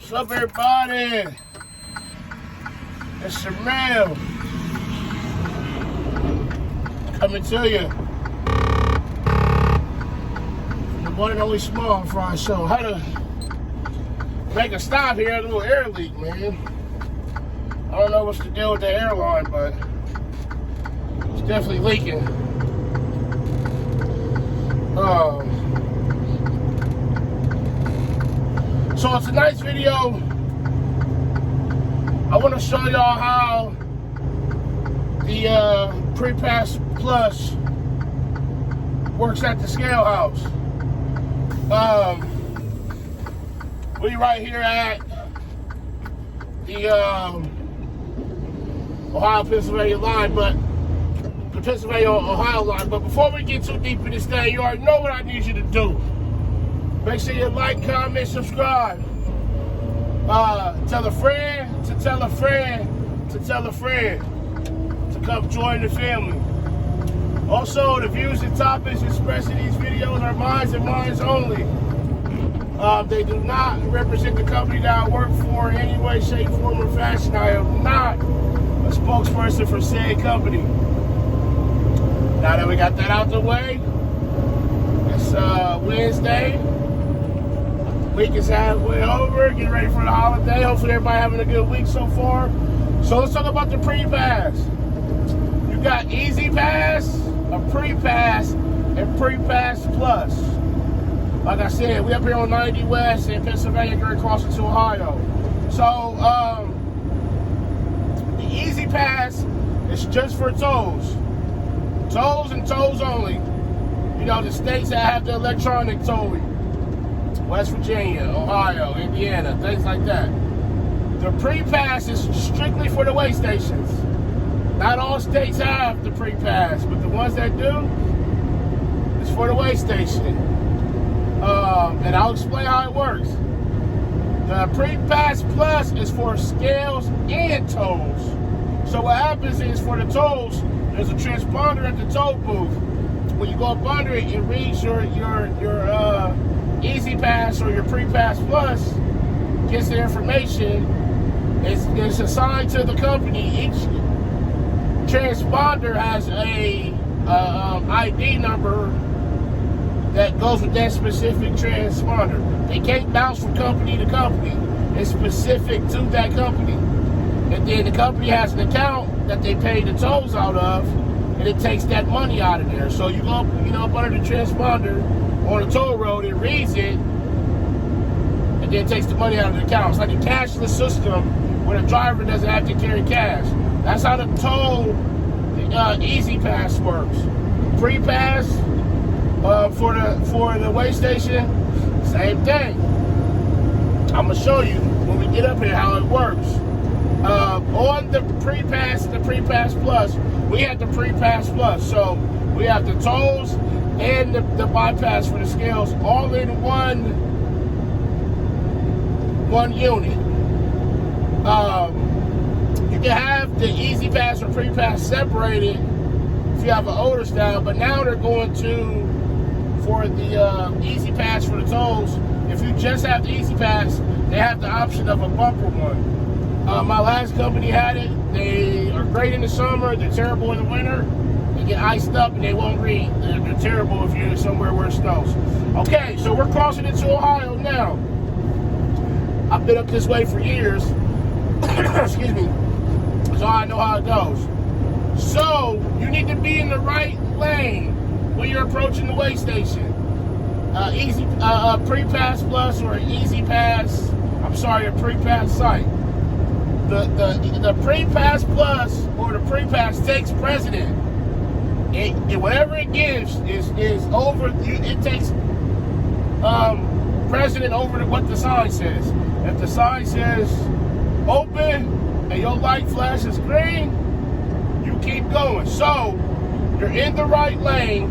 What's up, everybody? It's Shamil coming to you from the one and only Small Fry Show. Had to make a stop here, a little air leak, man. I don't know what's the deal with the airline, but it's definitely leaking. So in tonight's video, I want to show y'all how the Prepass Plus works at the scale house. We right here at the Ohio-Pennsylvania line, but the Pennsylvania-Ohio line. But before we get too deep in this thing, you already know what I need you to do. Make sure you like, comment, subscribe. Tell a friend to tell a friend to tell a friend to come join the family. Also, the views and topics expressed in these videos are mine and mine only. They do not represent the company that I work for in any way, shape, form, or fashion. I am not a spokesperson for said company. Now that we got that out the way, it's Wednesday. Week is halfway over, getting ready for the holiday. Hopefully everybody having a good week so far. So let's talk about the Prepass. You got Easy Pass, a Prepass, and Prepass Plus. Like I said, we up here on 90 West in Pennsylvania, going crossing to Ohio. So the Easy Pass is just for tolls. Tolls and tolls only. You know, the states that have the electronic tolling. West Virginia, Ohio, Indiana, things like that. The Prepass is strictly for the way stations. Not all states have the Prepass, but the ones that do, it's for the way station. And I'll explain how it works. The Prepass Plus is for scales and tolls. So what happens is for the tolls, there's a transponder at the toll booth. When you go up under it, it reads your Easy Pass or your Prepass Plus, gets the information. It's assigned to the company. Each transponder has a ID number that goes with that specific transponder. They can't bounce from company to company. It's specific to that company. And then the company has an account that they pay the tolls out of, and it takes that money out of there. So you go up, up under the transponder on a toll road, it reads it, and then it takes the money out of the account. It's like a cashless system where the driver doesn't have to carry cash. That's how the toll Easy Pass works. Prepass for the way station, same thing. I'm gonna show you when we get up here how it works. On the Prepass Plus, we have the Prepass Plus. So we have the tolls and the bypass for the scales all in one unit. You can have the Easy Pass or Prepass separated if you have an older style, but now they're going for the Easy Pass for the tolls. If you just have the Easy Pass, they have the option of a bumper one. My last company had it. They are great in the summer. They're terrible in the winter. They get iced up and they won't read. They're terrible if you're somewhere where it snows. Okay, so we're crossing into Ohio now. I've been up this way for years. Excuse me. So I know how it goes. So you need to be in the right lane when you're approaching the way station. Prepass Plus or Easy Pass. I'm sorry, a Prepass site. The Prepass Plus or the Prepass takes precedent. Whatever it gives is over. It takes precedent over what the sign says. If the sign says open and your light flashes green, you keep going. So you're in the right lane.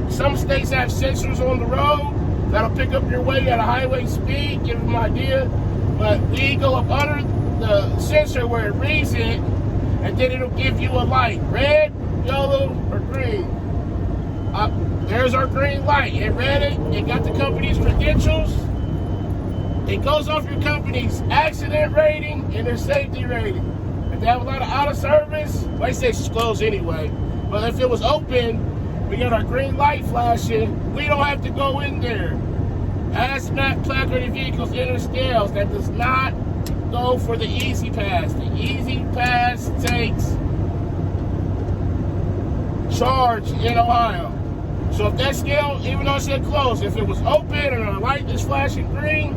Some states have sensors on the road that'll pick up your weight at a highway speed, give them an idea. But we go up under the sensor where it reads it, and then it'll give you a light, red, yellow, or green. There's our green light. It read it. It got the company's credentials. it goes off your company's accident rating and their safety rating. If they have a lot of out of service, well, they say it's closed anyway. But if it was open, we got our green light flashing, we don't have to go in there. Hazmat placarded vehicles enter scales. That does not go for the Easy Pass. The Easy Pass takes charge in Ohio. So if that scale, even though it said closed, if it was open and our light is flashing green,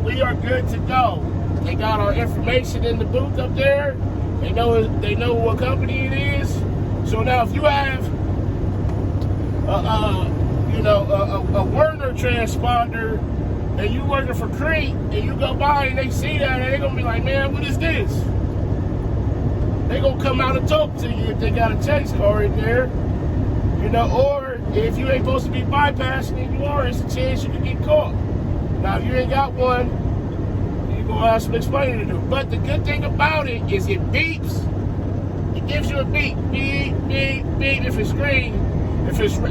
we are good to go. They got our information in the booth up there. They know what company it is. So now if you have a Werner transponder and you working for Crete and you go by and they see that and they're gonna be like, man, what is this? They gonna come out and talk to you if they got a chase car in there. Or if you ain't supposed to be bypassing and you are, it's a chance you can get caught. Now, if you ain't got one, you're going to have some explaining to do. But the good thing about it is it beeps. It gives you a beep. Beep, beep, beep if it's green.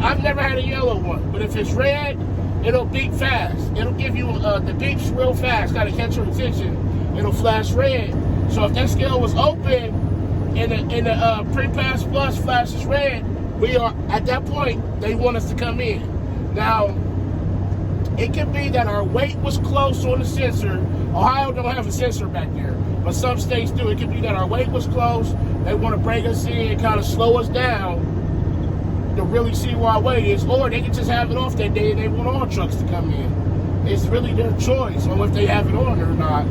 I've never had a yellow one, but if it's red, it'll beep fast. It'll give you the beeps real fast. Got to catch your attention. It'll flash red. So if that scale was open and the Prepass Plus flashes red, we are, at that point, they want us to come in. Now, it could be that our weight was close on the sensor. Ohio don't have a sensor back there, but some states do. It could be that our weight was close. They want to break us in and kind of slow us down to really see where our weight is. Or they can just have it off that day and they want all trucks to come in. It's really their choice on if they have it on or not.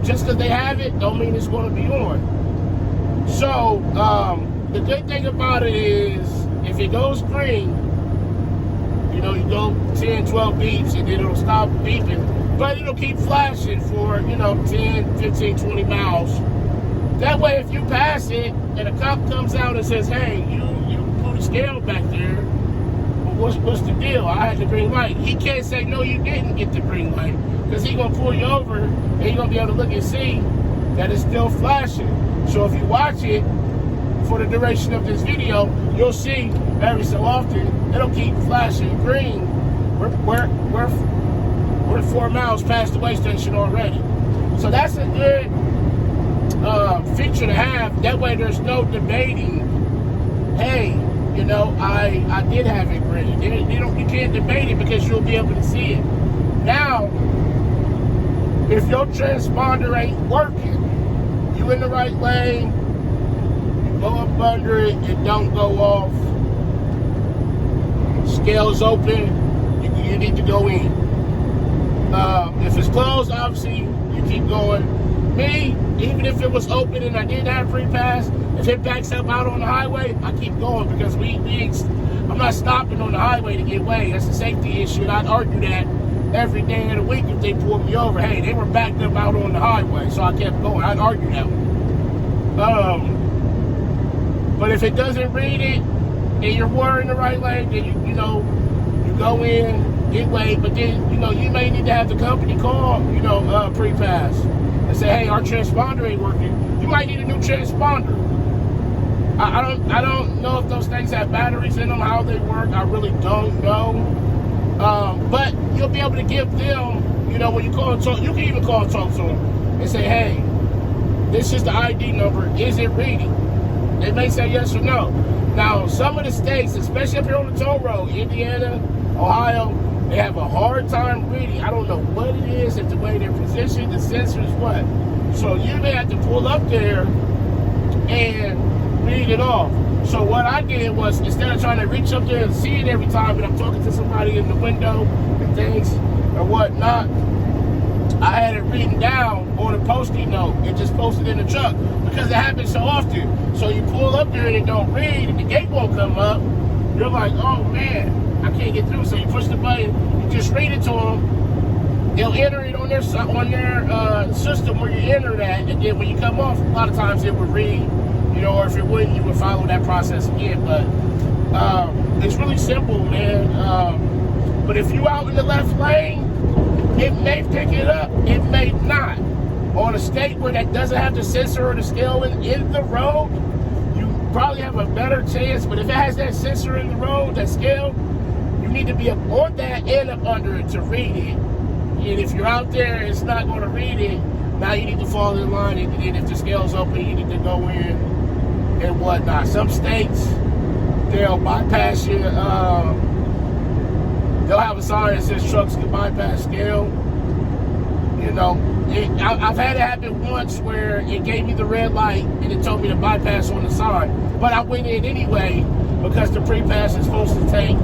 Just because they have it don't mean it's going to be on. So, the good thing about it is, if it goes green, you go 10, 12 beeps and then it'll stop beeping, but it'll keep flashing for, 10, 15, 20 miles. That way, if you pass it and a cop comes out and says, hey, you put a scale back there, well, what's the deal? I had the green light. He can't say, no, you didn't get the green light, because he's going to pull you over and you're going to be able to look and see that it's still flashing. So if you watch it, for the duration of this video, you'll see every so often it'll keep flashing green. We're 4 miles past the way station already. So that's a good feature to have. That way there's no debating, hey, I did have it green. You can't debate it because you'll be able to see it. Now, if your transponder ain't working, you in the right lane, go up under it, it don't go off. Scale's open, you need to go in. If it's closed, obviously, you keep going. Me, even if it was open and I didn't have Prepass, if it backs up out on the highway, I keep going because I'm not stopping on the highway to get away. That's a safety issue, and I'd argue that every day of the week if they pulled me over. Hey, they were backed up out on the highway, so I kept going. I'd argue that one. But if it doesn't read it, and you're in the right lane, then you go in, get weighed, but then, you may need to have the company call, Prepass and say, hey, our transponder ain't working. You might need a new transponder. I don't know if those things have batteries in them, how they work. I really don't know. But you'll be able to give them, when you call and talk, you can even call and talk to them and say, hey, this is the ID number. Is it reading? They may say yes or no. Now, some of the states, especially up here on the toll road, Indiana, Ohio, they have a hard time reading. I don't know what it is, if the way they're positioned, the sensors, what. So you may have to pull up there and read it off. So what I did was, instead of trying to reach up there and see it every time, and I'm talking to somebody in the window and things or whatnot, I had it written down on a Post-it note and just posted in the truck because it happens so often. So you pull up there and it don't read and the gate won't come up. You're like, oh man, I can't get through. So you push the button, you just read it to them. They'll enter it on their system where you enter that, and then when you come off, a lot of times it would read, or if it wouldn't, you would follow that process again. But it's really simple, man. But if you out in the left lane, it may pick it up, it may not. On a state where that doesn't have the sensor or the scale in the road, you probably have a better chance. But if it has that sensor in the road, that scale, you need to be up on that and up under it to read it. And if you're out there, it's not going to read it. Now you need to fall in line, and if the scale's open, you need to go in and whatnot. Some states, they'll bypass you. They'll have a sign that says trucks can bypass scale. You know, I've had it happen once where it gave me the red light and it told me to bypass on the sign. But I went in anyway because the pre-pass is supposed to take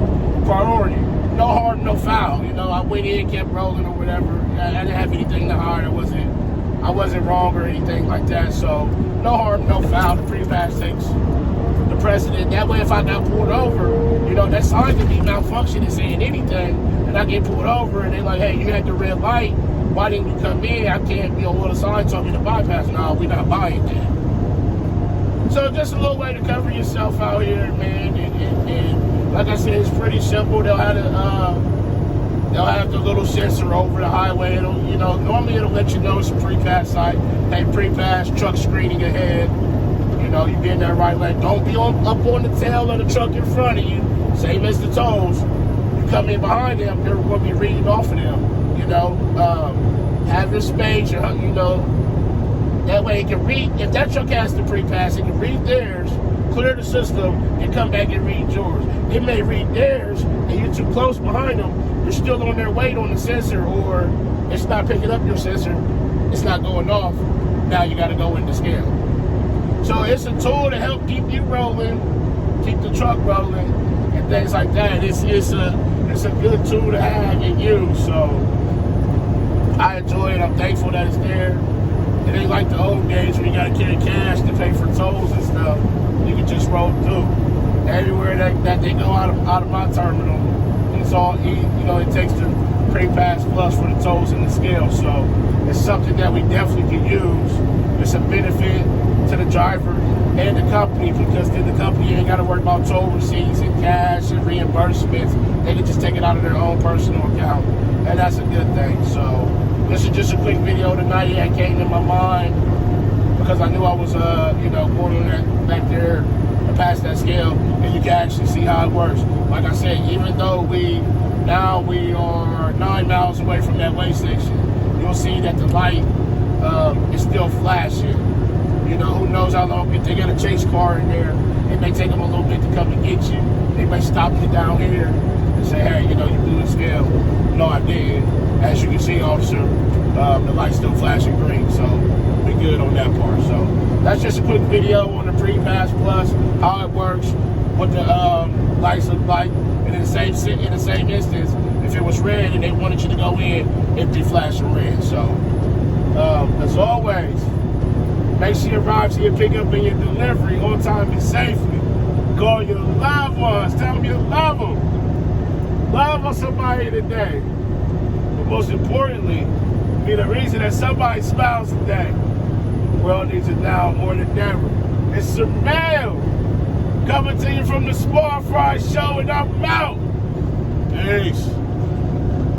priority. No harm, no foul. You know, I went in, kept rolling or whatever. I didn't have anything to hide. I wasn't wrong or anything like that. So no harm, no foul. The pre-pass takes the precedent. That way, if I got pulled over, you know, that sign could be malfunctioning, saying anything, and I get pulled over, and they're like, "Hey, you had the red light. Why didn't you come in?" I can't, you know, well, the sign told me to bypass. No, we're not buying that. So just a little way to cover yourself out here, man. And like I said, it's pretty simple. They'll have the little sensor over the highway. It'll, you know, normally it'll let you know it's a pre-pass site. Hey, pre-pass, truck screening ahead. You know, you be in that right lane. Don't be up on the tail of the truck in front of you. Same as the tolls. You come in behind them, they're going to be reading off of them. You know, have your space, you know. That way it can read, if that truck has the pre-pass, it can read theirs, clear the system, and come back and read yours. It may read theirs, and you're too close behind them, you're still on their weight on the sensor, or it's not picking up your sensor, it's not going off. Now you got to go in the scale. So it's a tool to help keep you rolling, keep the truck rolling, and things like that. It's a good tool to have and use. So I enjoy it. I'm thankful that it's there. It ain't like the old days where you got to carry cash to pay for tolls and stuff. You can just roll through. Everywhere that they go out of my terminal, it's all, you know, it takes the Prepass Plus for the tolls and the scale. So it's something that we definitely can use. It's a benefit to the driver and the company, because then the company ain't got to worry about toll receipts and cash and reimbursements. They can just take it out of their own personal account, and that's a good thing. So this is just a quick video tonight that came in my mind because I knew I was, you know, going on that back there to pass that scale, and you can actually see how it works. Like I said, even though we are 9 miles away from that weigh station, you'll see that the light is still flashing. You know, who knows how long, if they got a chase car in there, it may take them a little bit to come and get you. They may stop you down here and say, "Hey, you know, you blew the scale." No, I didn't. As you can see, officer, the light's still flashing green, so we good on that part. So that's just a quick video on the Prepass Plus, how it works, what the lights look like, and in the same instance, if it was red and they wanted you to go in, it'd be flashing red. So as always, make sure you arrive to your pickup and your delivery on time and safely. Call your loved ones, tell them you love them. Love on somebody today. But most importantly, be the reason that somebody smiles today. The world needs it now more than ever. It's Surmail coming to you from the Small Fry Show, and I'm out. Peace.